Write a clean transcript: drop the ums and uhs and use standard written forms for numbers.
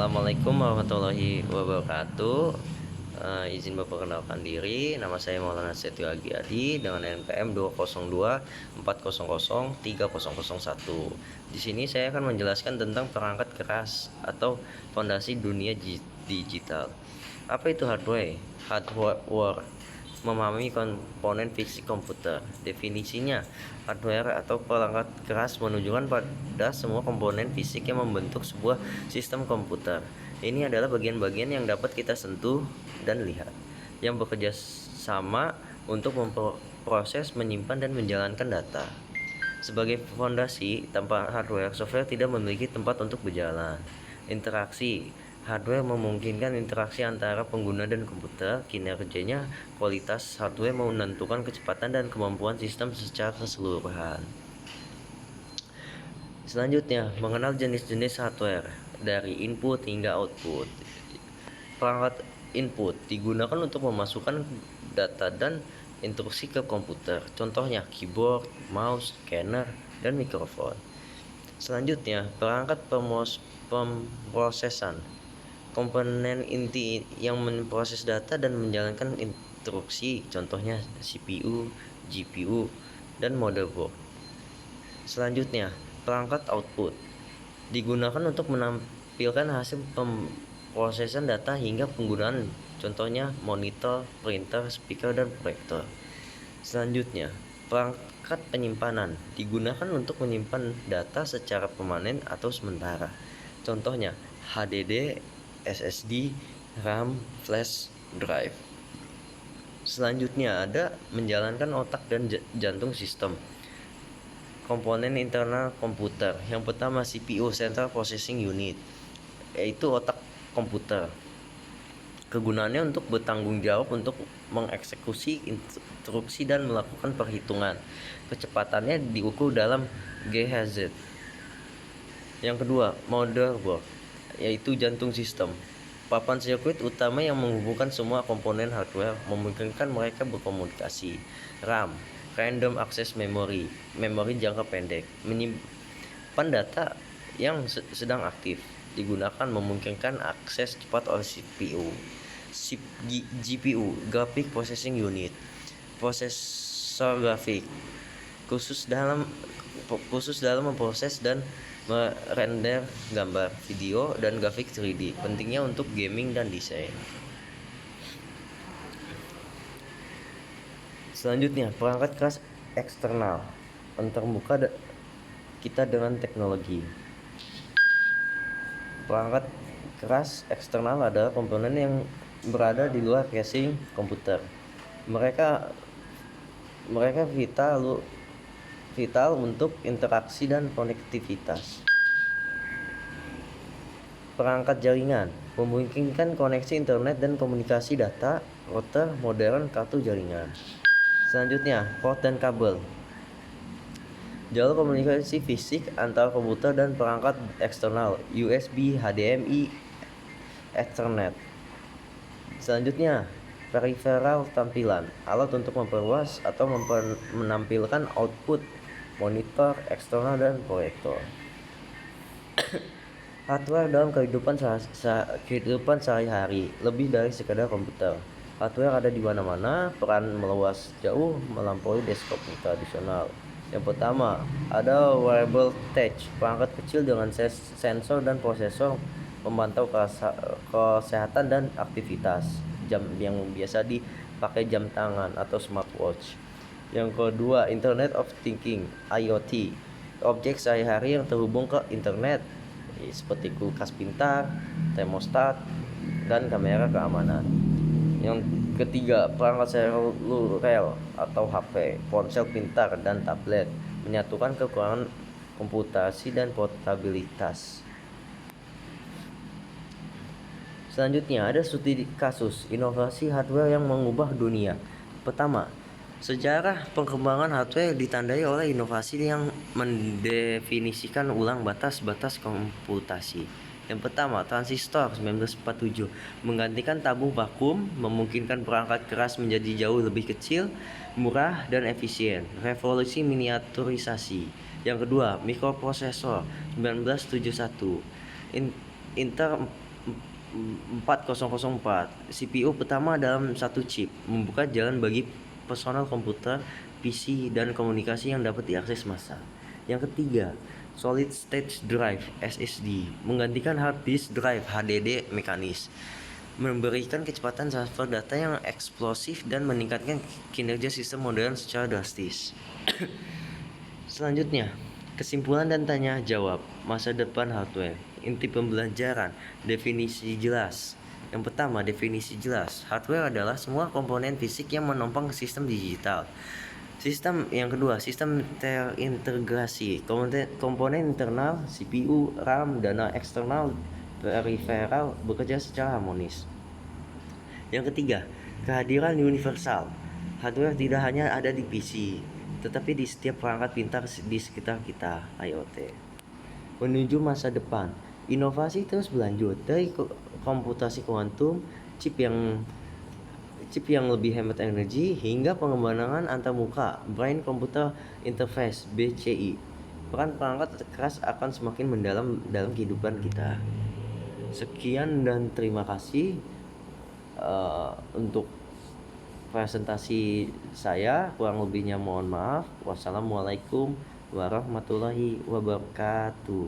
Assalamualaikum warahmatullahi wabarakatuh. Izin memperkenalkan diri, nama saya Maulana Setio Agiadi dengan NPM 202400301. Di sini saya akan menjelaskan tentang perangkat keras atau fondasi dunia digital. Apa itu hardware? Hardware memahami komponen fisik komputer. Definisinya, hardware atau perangkat keras menunjukkan pada semua komponen fisik yang membentuk sebuah sistem komputer. Ini adalah bagian-bagian yang dapat kita sentuh dan lihat, yang bekerja sama untuk memproses, menyimpan, dan menjalankan data. Sebagai fondasi, tanpa hardware, software tidak memiliki tempat untuk berjalan. Interaksi hardware memungkinkan interaksi antara pengguna dan komputer. Kinerjanya, kualitas hardware menentukan kecepatan dan kemampuan sistem secara keseluruhan. Selanjutnya, mengenal jenis-jenis hardware dari input hingga output. Perangkat input digunakan untuk memasukkan data dan instruksi ke komputer. Contohnya keyboard, mouse, scanner, dan mikrofon. Selanjutnya, perangkat pemrosesan. Komponen inti yang memproses data dan menjalankan instruksi, contohnya CPU, GPU, dan motherboard. Selanjutnya, perangkat output digunakan untuk menampilkan hasil pemrosesan data hingga penggunaan, contohnya monitor, printer, speaker, dan proyektor. Selanjutnya, perangkat penyimpanan digunakan untuk menyimpan data secara permanen atau sementara, contohnya HDD, SSD, RAM, flash drive. Selanjutnya ada menjalankan otak dan jantung sistem. Komponen internal komputer. Yang pertama CPU, Central Processing Unit, yaitu otak komputer. Kegunaannya untuk bertanggung jawab untuk mengeksekusi instruksi dan melakukan perhitungan. Kecepatannya diukur dalam GHz. Yang kedua, motherboard, yaitu jantung sistem. Papan sirkuit utama yang menghubungkan semua komponen hardware, memungkinkan mereka berkomunikasi. RAM, Random Access Memory, memori jangka pendek, menyimpan data yang sedang aktif, digunakan memungkinkan akses cepat oleh CPU. GPU, Graphic Processing Unit, prosesor grafik, khusus dalam memproses dan merender gambar, video, dan grafik 3D. Pentingnya untuk gaming dan desain. Selanjutnya, perangkat keras eksternal, mempermuka kita dengan teknologi. Perangkat keras eksternal adalah komponen yang berada di luar casing komputer. Mereka vital untuk interaksi dan konektivitas. Perangkat jaringan memungkinkan koneksi internet dan komunikasi data, router modern, kartu jaringan. Selanjutnya, port dan kabel, jalur komunikasi fisik antara komputer dan perangkat eksternal, USB, HDMI, Ethernet. Selanjutnya, peripheral tampilan, alat untuk memperluas atau menampilkan output, monitor eksternal, dan proyektor. Hardware dalam kehidupan sehari-hari, lebih dari sekadar komputer. Hardware ada di mana-mana, peran meluas jauh melampaui desktop tradisional. Yang pertama, ada wearable touch, perangkat kecil dengan sensor dan prosesor memantau kesehatan dan aktivitas. Jam yang biasa dipakai jam tangan atau smartwatch. Yang kedua, Internet of Things, IoT, objek sehari-hari yang terhubung ke internet, seperti kulkas pintar, termostat, dan kamera keamanan. Yang ketiga, perangkat seluler atau HP, ponsel pintar, dan tablet, menyatukan kekurangan komputasi dan portabilitas. Selanjutnya ada studi kasus inovasi hardware yang mengubah dunia. Pertama, sejarah perkembangan hardware ditandai oleh inovasi yang mendefinisikan ulang batas-batas komputasi. Yang pertama, transistor 1947 menggantikan tabung vakum, memungkinkan perangkat keras menjadi jauh lebih kecil, murah, dan efisien. Revolusi miniaturisasi. Yang kedua, mikroprosesor 1971. Intel 4004. CPU pertama dalam satu chip, membuka jalan bagi personal komputer, PC, dan komunikasi yang dapat diakses massa. Yang ketiga, Solid State Drive (SSD), menggantikan hard disk drive (HDD) mekanis, memberikan kecepatan transfer data yang eksplosif dan meningkatkan kinerja sistem modern secara drastis. Selanjutnya, kesimpulan dan tanya jawab masa depan hardware. Inti pembelajaran, definisi jelas. Yang pertama, definisi jelas. Hardware adalah semua komponen fisik yang menopang sistem digital. Sistem yang kedua, sistem terintegrasi. Komponen internal, CPU, RAM, dan eksternal peripheral bekerja secara harmonis. Yang ketiga, kehadiran universal. Hardware tidak hanya ada di PC, tetapi di setiap perangkat pintar di sekitar kita, IoT. Menuju masa depan, inovasi terus berlanjut dari komputasi kuantum, chip yang lebih hemat energi, hingga pengembangan antarmuka, brain computer interface (BCI). Peran perangkat keras akan semakin mendalam dalam kehidupan kita. Sekian dan terima kasih untuk presentasi saya. Kurang lebihnya mohon maaf. Wassalamualaikum warahmatullahi wabarakatuh.